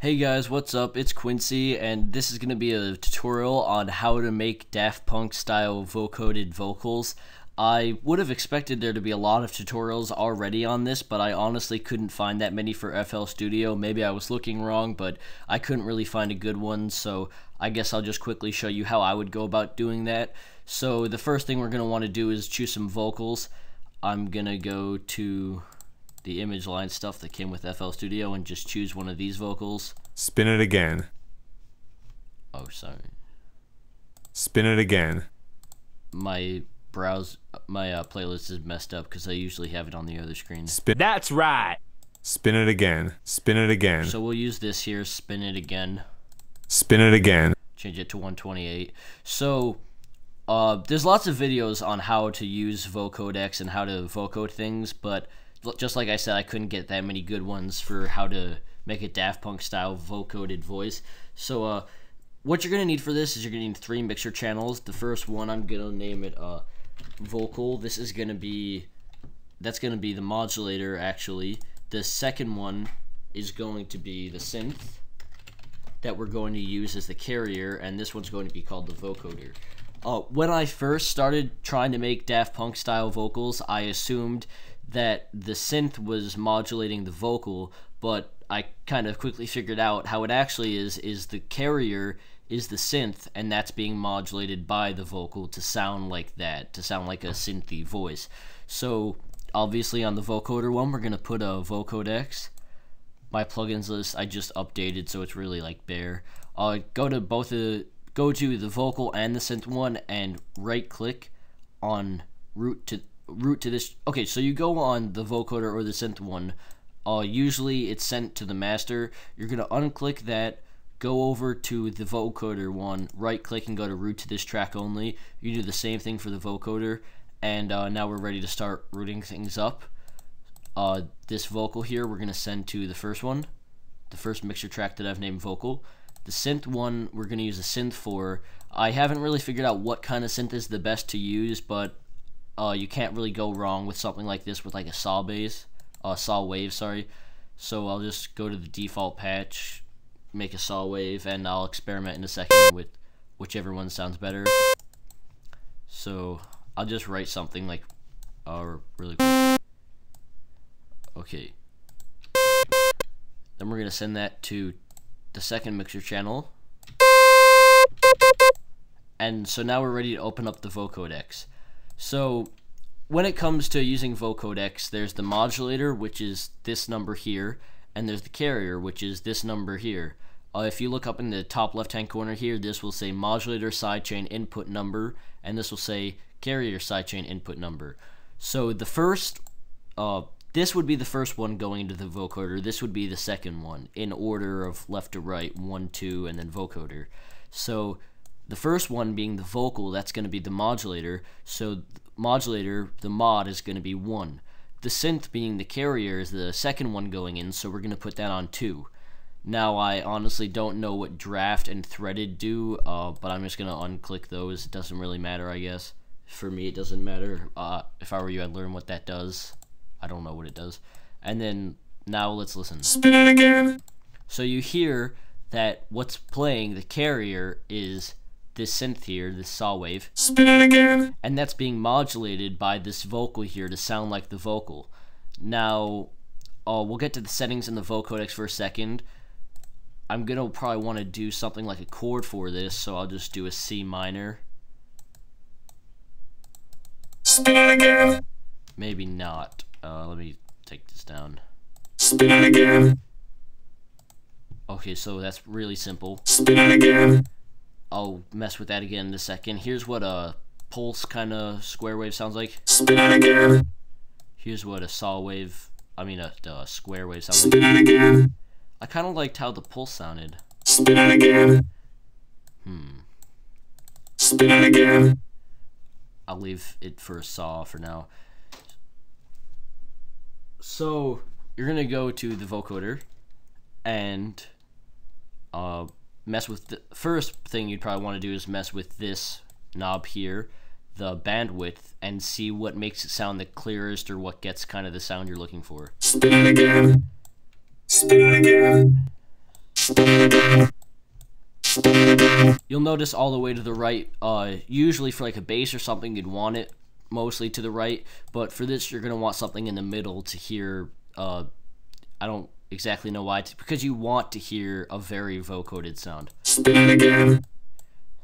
Hey guys, what's up? It's Quincy, and this is going to be a tutorial on how to make Daft Punk style vocoded vocals. I would have expected there to be a lot of tutorials already on this, but I honestly couldn't find that many for FL Studio. Maybe I was looking wrong, but I couldn't really find a good one, so I guess I'll just quickly show you how I would go about doing that. So the first thing we're going to want to do is choose some vocals. I'm going to go to the image line stuff that came with FL Studio and just choose one of these vocals. Spin it again. Oh, sorry. Spin it again. My playlist is messed up because I usually have it on the other screen. That's right. Spin it again. Spin it again. So we'll use this here, spin it again. Spin it again. Change it to 128. So there's lots of videos on how to use Vocodex and how to vocode things, but just like I said, I couldn't get that many good ones for how to make a Daft Punk style vocoded voice. So what you're going to need for this is you're going to need 3 mixer channels. The first one, I'm going to name it vocal. This is going to be, that's going to be the modulator actually. The second one is going to be the synth that we're going to use as the carrier, and this one's going to be called the vocoder. When I first started trying to make Daft Punk style vocals, I assumed that the synth was modulating the vocal, but I kind of quickly figured out how it actually is the carrier is the synth, and that's being modulated by the vocal to sound like that, to sound like a synthy voice. So obviously on the vocoder one, we're going to put a Vocodex. My plugins list I just updated, so it's really like bare. Go to the vocal and the synth one and right click on route to this. Okay, so you go on the vocoder or the synth one. Usually it's sent to the master. You're gonna unclick that, go over to the vocoder one, right click and go to route to this track only. You do the same thing for the vocoder, and now we're ready to start routing things up. This vocal here we're gonna send to the first one, the first mixer track that I've named vocal. The synth one we're gonna use a synth for. I haven't really figured out what kind of synth is the best to use, but you can't really go wrong with something like this with like a saw wave, sorry. So I'll just go to the default patch, make a saw wave, and I'll experiment in a second with whichever one sounds better. So I'll just write something like really quick. Okay. Then we're gonna send that to the second mixer channel. And so now we're ready to open up the Vocodex. So when it comes to using Vocodex, there's the modulator, which is this number here, and there's the carrier, which is this number here. If you look up in the top left-hand corner here, this will say modulator sidechain input number, and this will say carrier sidechain input number. So the first, this would be the first one going into the vocoder. This would be the second one in order of left to right, 1, 2, and then vocoder. So the first one being the vocal, that's going to be the modulator. So modulator, the mod, is going to be 1. The synth being the carrier is the second one going in, so we're going to put that on 2. Now I honestly don't know what draft and threaded do, but I'm just going to unclick those. It doesn't really matter, I guess. For me it doesn't matter. If I were you, I'd learn what that does. I don't know what it does. And then now let's listen. Spin it again. So you hear that what's playing, the carrier, is this synth here, this saw wave. Spin it again. And that's being modulated by this vocal here to sound like the vocal. Now, we'll get to the settings in the Vocodex for a second. I'm gonna probably want to do something like a chord for this, so I'll just do a C minor. Spin it again. Maybe not. Let me take this down. Spin it again. Okay, so that's really simple. Spin it again. I'll mess with that again in a second. Here's what a pulse kind of square wave sounds like. Spin it again. Here's what a square wave sounds Spin like. it again. I kind of liked how the pulse sounded. Spin it again. Spin it again. I'll leave it for a saw for now. So you're gonna go to the vocoder and mess with the first thing you'd probably want to do is mess with this knob here, the bandwidth, and see what makes it sound the clearest or what gets kind of the sound you're looking for. Spin it again. Spin it again. You'll notice all the way to the right, usually for like a bass or something, you'd want it mostly to the right, but for this, you're going to want something in the middle to hear, I don't exactly know why, because you want to hear a very vocoded sound. Spin it again.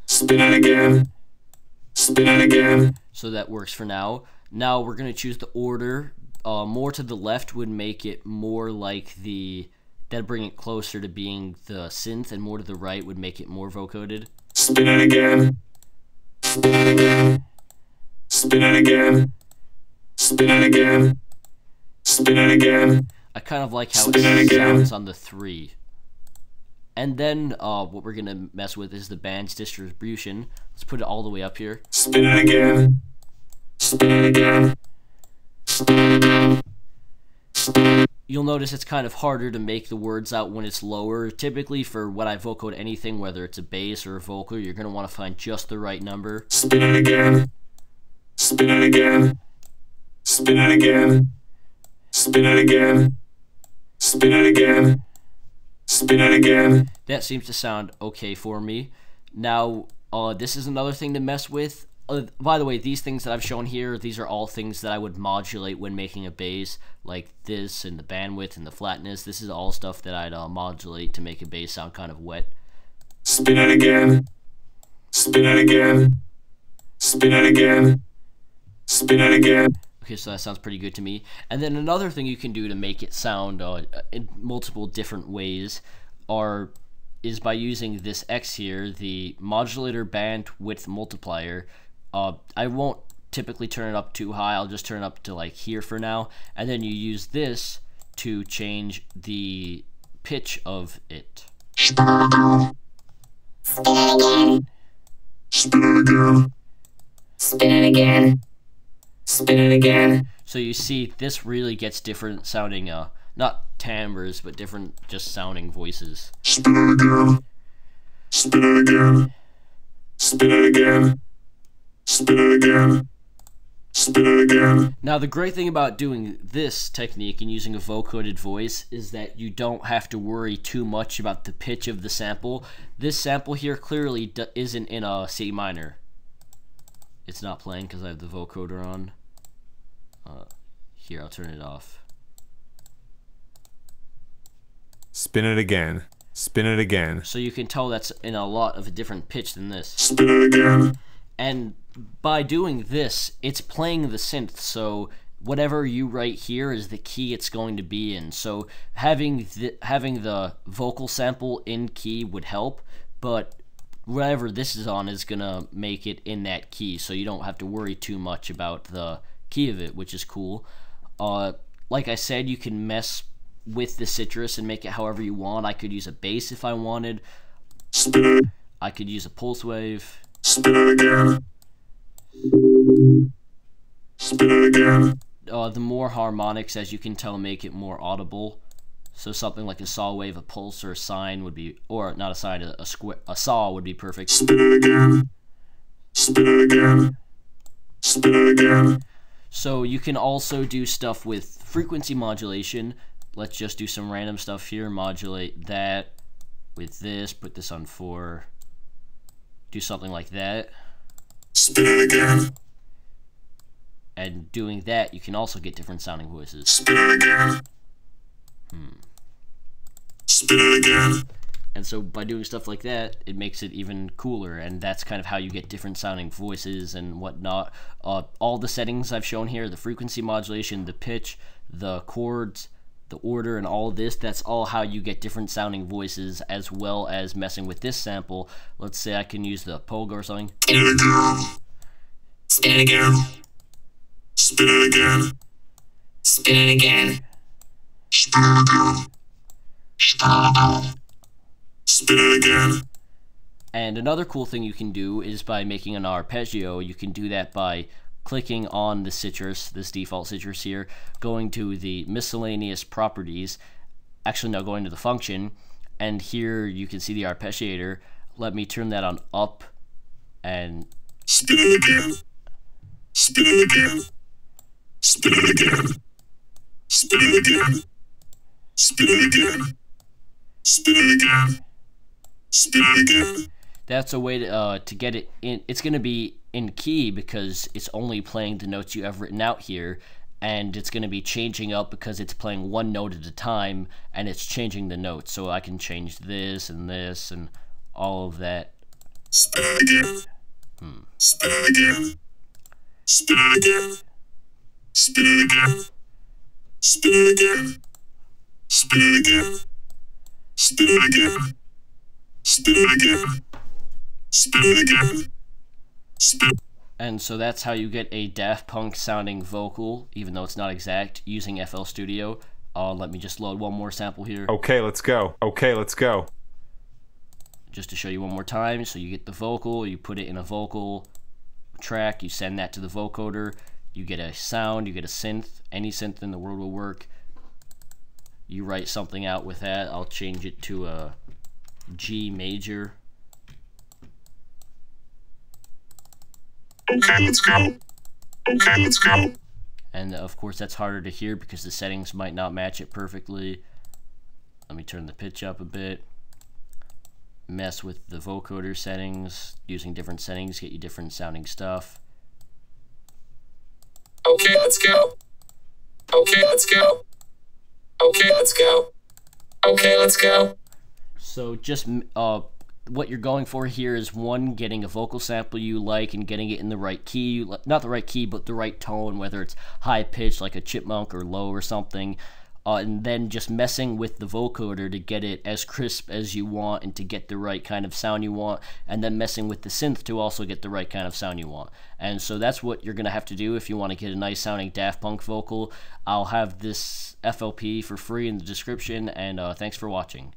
Spin it again. Spin it again. So that works for now. Now we're going to choose the order. More to the left would make it more like that'd bring it closer to being the synth, and more to the right would make it more vocoded. Spin it again. Spin it again. Spin it again. Spin it again. Spin it again. I kind of like how it sounds on the 3. And then what we're going to mess with is the band's distribution. Let's put it all the way up here. Spin it again. Spin it again. Spin it again. You'll notice it's kind of harder to make the words out when it's lower. Typically for when I vocode anything, whether it's a bass or a vocal, you're going to want to find just the right number. Spin it again. Spin it again. Spin it again. Spin it again. Spin it again. Spin it again. That seems to sound okay for me. Now, this is another thing to mess with. By the way, these things that I've shown here, these are all things that I would modulate when making a bass, like this and the bandwidth and the flatness. This is all stuff that I'd modulate to make a bass sound kind of wet. Spin it again. Spin it again. Spin it again. Spin it again. Okay, so that sounds pretty good to me. And then another thing you can do to make it sound in multiple different ways is by using this X here, the modulator bandwidth multiplier. I won't typically turn it up too high. I'll just turn it up to like here for now. And then you use this to change the pitch of it. Spin it again. Spin it again. Spin it again. Spin it again. So you see, this really gets different sounding, not timbres, but different just sounding voices. Spin it again. Spin it again. Spin it again. Spin it again. Spin it again. Now the great thing about doing this technique and using a vocoded voice is that you don't have to worry too much about the pitch of the sample. This sample here clearly isn't in a C minor. It's not playing because I have the vocoder on. Here, I'll turn it off. Spin it again. Spin it again. So you can tell that's in a lot of a different pitch than this. Spin it again. And by doing this, it's playing the synth, so whatever you write here is the key it's going to be in. So having the vocal sample in key would help, but whatever this is on is gonna make it in that key, so you don't have to worry too much about the key of it, which is cool. Like I said, you can mess with the citrus and make it however you want. I could use a bass if I wanted. Spin it. I could use a pulse wave. Spin it again. Spin it again. The more harmonics, as you can tell, make it more audible. So something like a saw wave, a pulse, or a sine would be, or not a sine, a saw would be perfect. Spin it again. Spin it again. Spin it again. So you can also do stuff with frequency modulation. Let's just do some random stuff here. Modulate that with this, put this on 4. Do something like that. Spin it again. And doing that, you can also get different sounding voices. Spin it again. Spin it again. And so by doing stuff like that, it makes it even cooler, and that's kind of how you get different sounding voices and whatnot. All the settings I've shown here, the frequency modulation, the pitch, the chords, the order, and all this, that's all how you get different sounding voices, as well as messing with this sample. Let's say I can use the pogo or something. Spin it again. Spin it again. Spin it again. Spin it again. Spin it again. Spin it again. Spin it again. And another cool thing you can do is by making an arpeggio. You can do that by clicking on the citrus, this default citrus here, going to the miscellaneous properties, actually no, going to the function, and here you can see the arpeggiator. Let me turn that on up and spin it again. Spin it again. Spin it again. Spin it again. Spin it again. Spin it again. Spin it again. That's a way to get it in. It's going to be in key because it's only playing the notes you have written out here, and it's going to be changing up because it's playing one note at a time, and it's changing the notes. So I can change this and all of that. Spin it again. Spin it again. Spin it again. Spin it again. Spin it again. Spin it again. Spin it again. Spin it again. Spin it again. Spin. And so that's how you get a Daft Punk sounding vocal, even though it's not exact, using FL Studio. Let me just load one more sample here. Okay, let's go. Okay, let's go. Just to show you one more time. So you get the vocal, you put it in a vocal track, you send that to the vocoder, you get a sound, you get a synth. Any synth in the world will work. You write something out with that. I'll change it to a G major. Okay, let's go. Okay, let's go. And of course that's harder to hear because the settings might not match it perfectly. Let me turn the pitch up a bit. Mess with the vocoder settings. Using different settings get you different sounding stuff. Okay, let's go. Okay, let's go. Okay, let's go. Okay, let's go. So just what you're going for here is one, getting a vocal sample you like and getting it in the right key, not the right key, but the right tone, whether it's high pitched like a chipmunk or low or something, and then just messing with the vocoder to get it as crisp as you want and to get the right kind of sound you want, and then messing with the synth to also get the right kind of sound you want. And so that's what you're gonna have to do if you want to get a nice sounding Daft Punk vocal. I'll have this FLP for free in the description, and thanks for watching.